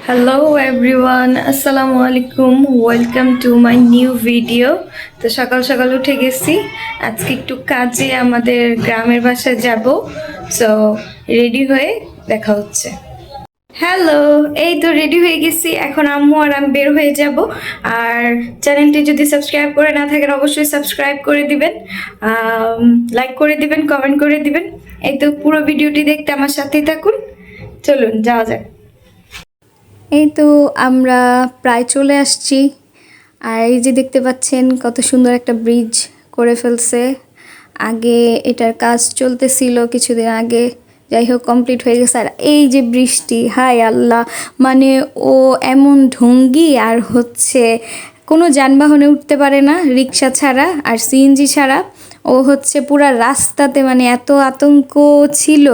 Hello everyone, আসসালামু আলাইকুম। Welcome to my new video. তো সকাল সকাল উঠে গেছি, আজকে একটু কাজে আমাদের গ্রামের বাসায় যাব। সো রেডি হয়ে দেখা হচ্ছে। হ্যালো, এই তো রেডি হয়ে গেছি। এখন আম্মু আর আমি বের হয়ে যাব। আর চ্যানেলটি যদি সাবস্ক্রাইব করে না থাকেন অবশ্যই সাবস্ক্রাইব করে দিবেন, লাইক করে দিবেন, কমেন্ট করে দিবেন। এই তো পুরো ভিডিওটি দেখতে আমার সাথেই থাকুন। চলুন যাওয়া যাক। এই তো আমরা প্রায় চলে আসছি। আর এই যে দেখতে পাচ্ছেন কত সুন্দর একটা ব্রিজ করে ফেলছে। আগে এটার কাজ চলতেছিল কিছুদিন আগে, যাই হোক কমপ্লিট হয়ে গেছে। আর এই যে বৃষ্টি, হায় আল্লাহ, মানে ও এমন ঢঙ্গি। আর হচ্ছে কোনো যানবাহনে উঠতে পারে না রিক্সা ছাড়া আর সিএনজি ছাড়া। ও হচ্ছে পুরা রাস্তাতে মানে এত আতঙ্ক ছিল।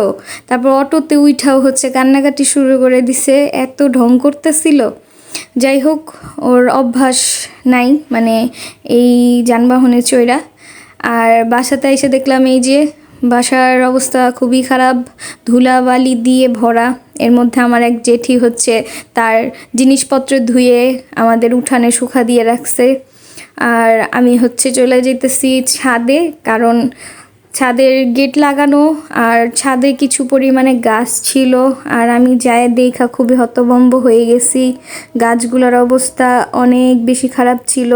তারপর অটোতে উঠাও হচ্ছে কান্নাকাটি শুরু করে দিছে, এত ঢং করতেছিল। যাই হোক, ওর অভ্যাস নাই মানে এই যানবাহনে চড়া। আর বাসাতে এসে দেখলাম এই যে বাসার অবস্থা খুবই খারাপ, ধুলাবালি দিয়ে ভরা। এর মধ্যে আমার এক জেঠি হচ্ছে তার জিনিসপত্র ধুয়ে আমাদের উঠানে শুকা দিয়ে রাখছে। আর আমি হচ্ছে চলে যেতেছি ছাদে, কারণ ছাদের গেট লাগানো আর ছাদে কিছু পরিমাণে গাছ ছিল। আর আমি যায় দেখা খুবই হতভম্ব হয়ে গেছি। গাছগুলোর অবস্থা অনেক বেশি খারাপ ছিল।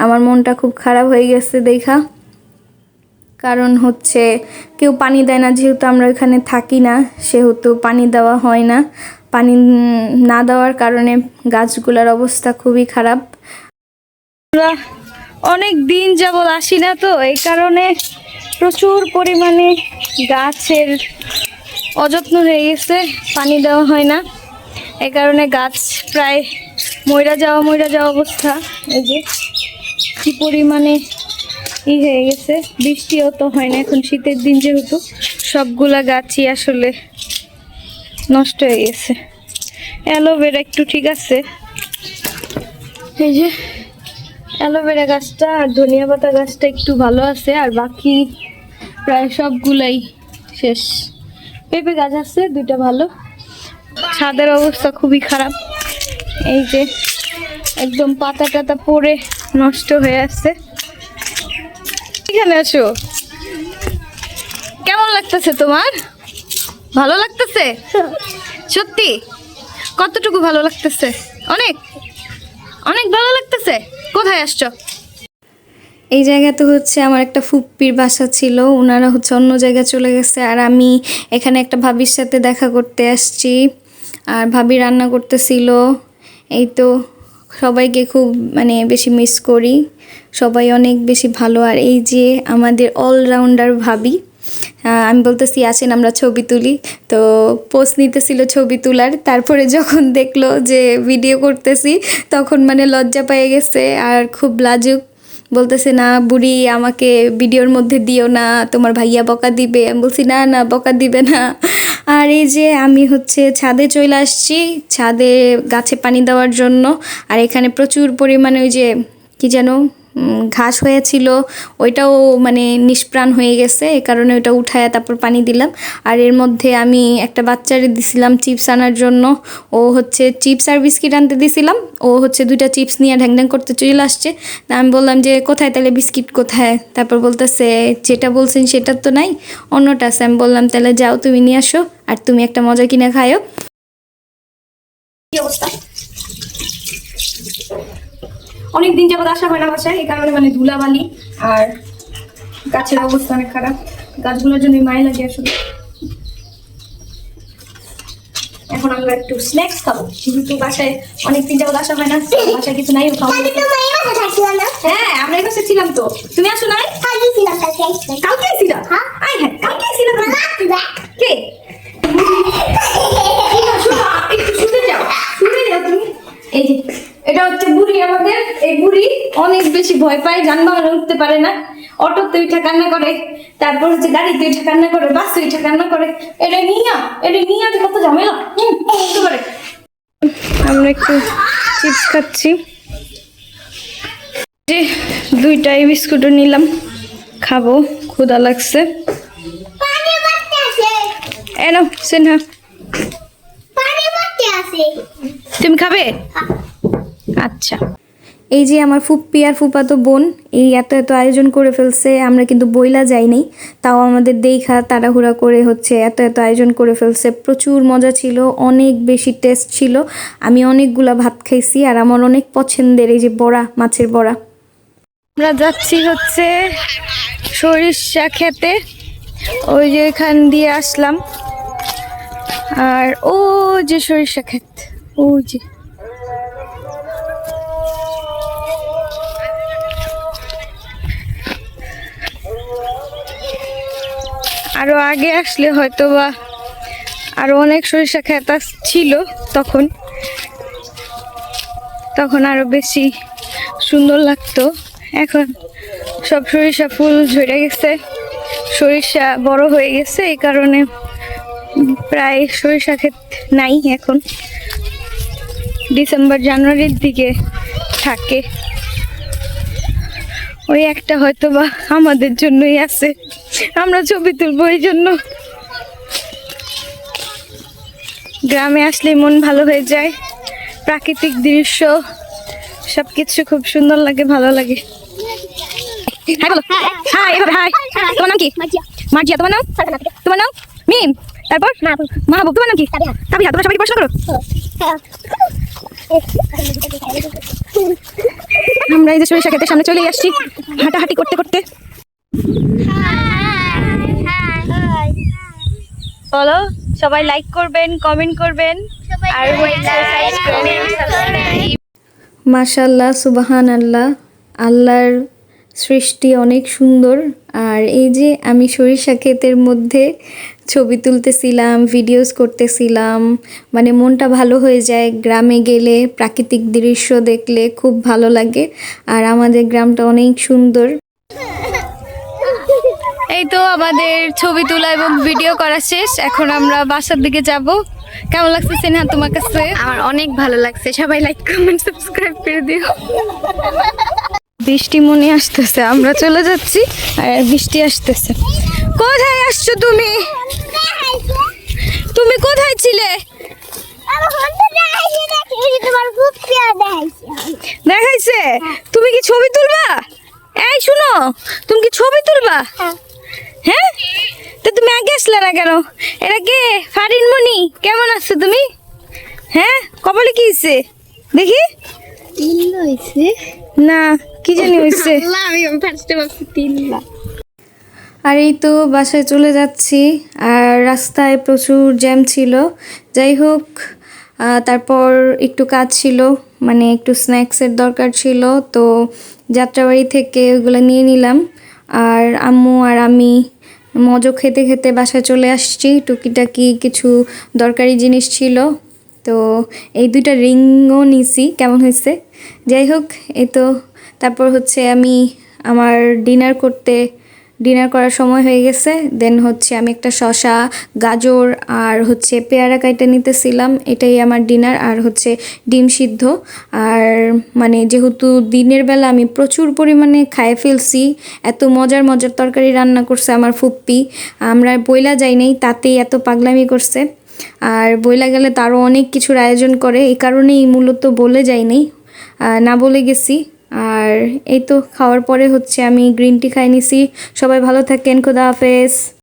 আমার মনটা খুব খারাপ হয়ে গেছে দেখা। কারণ হচ্ছে কেউ পানি দেয় না, যেহেতু আমরা এখানে থাকি না সেহেতু পানি দেওয়া হয় না। পানি না দেওয়ার কারণে গাছগুলোর অবস্থা খুবই খারাপ। অনেক দিন যাবত আসি না, তো এই কারণে প্রচুর পরিমাণে গাছের অযত্ন হয়ে গেছে, পানি দেওয়া হয় না। এই কারণে গাছ প্রায় মইরা যাওয়া অবস্থা। এই যে কি পরিমাণে হয়ে গেছে, বৃষ্টিও তো হয় না এখন শীতের দিন, যেহেতু সবগুলা গাছই আসলে নষ্ট হয়ে গেছে। অ্যালোভেরা একটু ঠিক আছে, এই যে অ্যালোভেরা গাছটা আর ধনিয়া পাতা গাছটা একটু ভালো আছে, আর বাকি প্রায় সবগুলাই শেষ। পেঁপে গাছ আছে দুইটা ভালো। ছাদের অবস্থা খুবই খারাপ, এই যে একদম পাতা টাতা পড়ে নষ্ট হয়ে আছে। এখানে আসো, কেমন লাগতেছে তোমার? ভালো লাগতেছে সত্যি? কতটুকু ভালো লাগতেছে? অনেক অনেক ভালো লাগতেছে। কোথায় আসছো? এই জায়গাতে হচ্ছে আমার একটা ফুপ্পির বাসা ছিল, ওনারা হচ্ছে অন্য জায়গায় চলে গেছে। আর আমি এখানে একটা ভাবির সাথে দেখা করতে আসছি, আর ভাবি রান্না করতেছিল। এই তো সবাইকে খুব মানে বেশি মিস করি, সবাই অনেক বেশি ভালো। আর এই যে আমাদের অলরাউন্ডার ভাবি, আমি বলতেছি আসেন আমরা ছবি তুলি। তো পোস্ট নিতেছিল ছবি তোলার, তারপরে যখন দেখলো যে ভিডিও করতেছি তখন মানে লজ্জা পেয়ে গেছে আর খুব লাজুক। বলতেছে না বুড়ি আমাকে ভিডিওর মধ্যে দিও না, তোমার ভাইয়া বকা দিবে। আমি বলছি না না, বকা দিবে না। আর এই যে আমি হচ্ছে ছাদে চলে আসছি, ছাদে গাছে পানি দেওয়ার জন্য। আর এখানে প্রচুর পরিমাণে ওই যে কি যেন ঘাস হয়েছিল, ওইটাও মানে নিষ্প্রাণ হয়ে গেছে। এই কারণে ওইটা উঠায় তারপর পানি দিলাম। আর এর মধ্যে আমি একটা বাচ্চারে দিছিলাম চিপস আনার জন্য। ও হচ্ছে চিপস আর বিস্কিট আনতে দিছিলাম, ও হচ্ছে দুইটা চিপস নিয়ে ঢ্যাং ঢ্যাং করতে চলে আসছে। আমি বললাম যে কোথায় তাহলে বিস্কিট কোথায়? তারপর বলতেছে যেটা বলছেন সেটা তো নাই, অন্যটা আছে। আমি বললাম তাহলে যাও তুমি নিয়ে আসো, আর তুমি একটা মজা কিনে খায়ো। কি অবস্থা? অনেকদিন যাবত আসা হয় না বাসায়, এই কারণে মানে ধুলাবালি আর গাছের অবস্থা অনেক খারাপ। গাছগুলোর জন্য মায়া লাগে আসলে। এখন আমরা একটু স্ন্যাক্স খাবো, যেহেতু বাসায় অনেকদিন যাবত আসা হয় না, বাসায় কিছু নাই খাবো। হ্যাঁ আমরা এই বাসায় ছিলাম তো, তুমি আসো নাই? কালকে ছিলাম। কালকে ছিলাম কে? একটু শুনে যাও তুমি। এই যে এটা হচ্ছে বুড়ি আমাদের। এই বুড়ি অনেক বেশি ভয় পায়, যানবাহনে উঠতে পারে না। অটোতে উঠে কান্না করে, তারপর হচ্ছে গাড়িতে উঠে কান্না করে, বাসে উঠে কান্না করে। এটা নিয়ে কত ঝামেলা করে। আমরা একটু চিপস খাচ্ছি, যে দুইটাই বিস্কুটও নিলাম, খাবো, ক্ষুধা লাগছে। এনো সিনহা তুমি খাবে? আচ্ছা। এই যে আমার ফুপ্পি আর ফুপাতো বোন এই এত এত আয়োজন করে ফেলছে, আমরা কিন্তু বইলা যাই নাই, তাও আমাদের দেখা তাড়াহুড়া করে হচ্ছে এত এত আয়োজন করে ফেলছে। প্রচুর মজা ছিল, অনেক বেশি টেস্ট ছিল। আমি অনেকগুলা ভাত খাইছি আর আমার অনেক পছন্দের এই যে বড়া, মাছের বড়া। আমরা যাচ্ছি হচ্ছে সরিষা খেতে, ওই যে এখান দিয়ে আসলাম। আর ও যে সরিষা ক্ষেত, ও যে আরো আগে আসলে হয়তো বা আরো অনেক সরিষা ক্ষেত ছিল, তখন তখন আরো বেশি সুন্দর লাগতো। এখন সব সরিষা ফুল ঝরে গেছে, সরিষা বড় হয়ে গেছে, এই কারণে প্রায় সরিষা ক্ষেত নাই এখন। ডিসেম্বর জানুয়ারির দিকে থাকে, ওই একটা হয়তো বা আমাদের জন্যই আছে, আমরা ছবি তুলবো এই জন্য। গ্রামে আসলে মন ভালো হয়ে যায়, প্রাকৃতিক দৃশ্য সবকিছু খুব সুন্দর লাগে, ভালো লাগে। হাই বলো, হাই এভাবে হাই। তোমার নাম কি? মার্জিয়া। তোমার নাম? তোমার নাম মিম, তারপর মাহবুব। তোমার নাম কি? তাবিহা। তোমরা সবাই পড়াশোনা করো? আমরা এই যে সরিষা ক্ষেতের সামনে চলে আসছি হাঁটাহাঁটি করতে করতে। বলো, সবাই লাইক করবেন, কমেন্ট করবেন আর মাশাআল্লাহ, সুবহানাল্লাহ, আল্লাহর সৃষ্টি অনেক সুন্দর। আর এই যে আমি সরিষা ক্ষেতের মধ্যে ছবি তুলতেছিলাম, ভিডিওস করতেছিলাম, মানে মনটা ভালো হয়ে যায়। গ্রামে গেলে প্রাকৃতিক দৃশ্য দেখলে খুব ভালো লাগে, আর আমাদের গ্রামটা অনেক সুন্দর। এই তো আমাদের ছবি তোলা এবং ভিডিও করা শেষ, এখন আমরা বাসার দিকে যাব। কেমন লাগছে সিনহা তোমার কাছে? আমার অনেক ভালো লাগছে, সবাই লাইক কমেন্ট সাবস্ক্রাইব করে দিও। বৃষ্টি মনে আসতেছে, আমরা চলে যাচ্ছি আর বৃষ্টি আসতেছে। কোথায় আসছো তুমি? তুমি কোথায় ছিলে? দেখাইছে? তুমি কি ছবি তুলবা? এই শুনো, তুমি কি ছবি তুলবা? হ্যাঁ, তো তুমি আগে আসলে না কেন? এটা কে? ফারিনমণি, কেমন আছো তুমি? হ্যাঁ, কপালে কি হয়েছে দেখি? না, কি জানি হয়েছে। আর এই তো বাসায় চলে যাচ্ছি, আর রাস্তায় প্রচুর জ্যাম ছিল। যাই হোক, তারপর একটু কাজ ছিল, মানে একটু স্ন্যাক্সের দরকার ছিল, তো যাত্রাবাড়ি থেকে ওগুলো নিয়ে নিলাম। আর আম্মু আর আমি মজো খেতে খেতে বাসায় চলে আসছি। টুকিটাকি কিছু দরকারি জিনিস ছিল, তো এই দুইটা রিংও নিছি। কেমন হয়েছে? যাই হোক, এই তো তারপর হচ্ছে আমি আমার ডিনার করার সময় হয়ে গেছে। দেন হচ্ছে আমি একটা শসা, গাজর আর হচ্ছে পেয়ারা কাইটা নিতেছিলাম, এটাই আমার ডিনার। আর হচ্ছে ডিম সিদ্ধ। আর মানে যেহেতু দিনের বেলা আমি প্রচুর পরিমাণে খাইয়ে ফেলছি, এত মজার মজার তরকারি রান্না করছে আমার ফুপ্পি, আমরা বইলা যাই নাই, তাতেই এত পাগলামি করছে। আর বইলা গেলে তারও অনেক কিছুর আয়োজন করে, এই কারণেই মূলত বলে যাই নাই, না বলে গেছি। আর এই তো খাওয়ার পরে হচ্ছে আমি গ্রিন টি খাই নিছি। সবাই ভালো থাকেন, খোদা হাফেজ।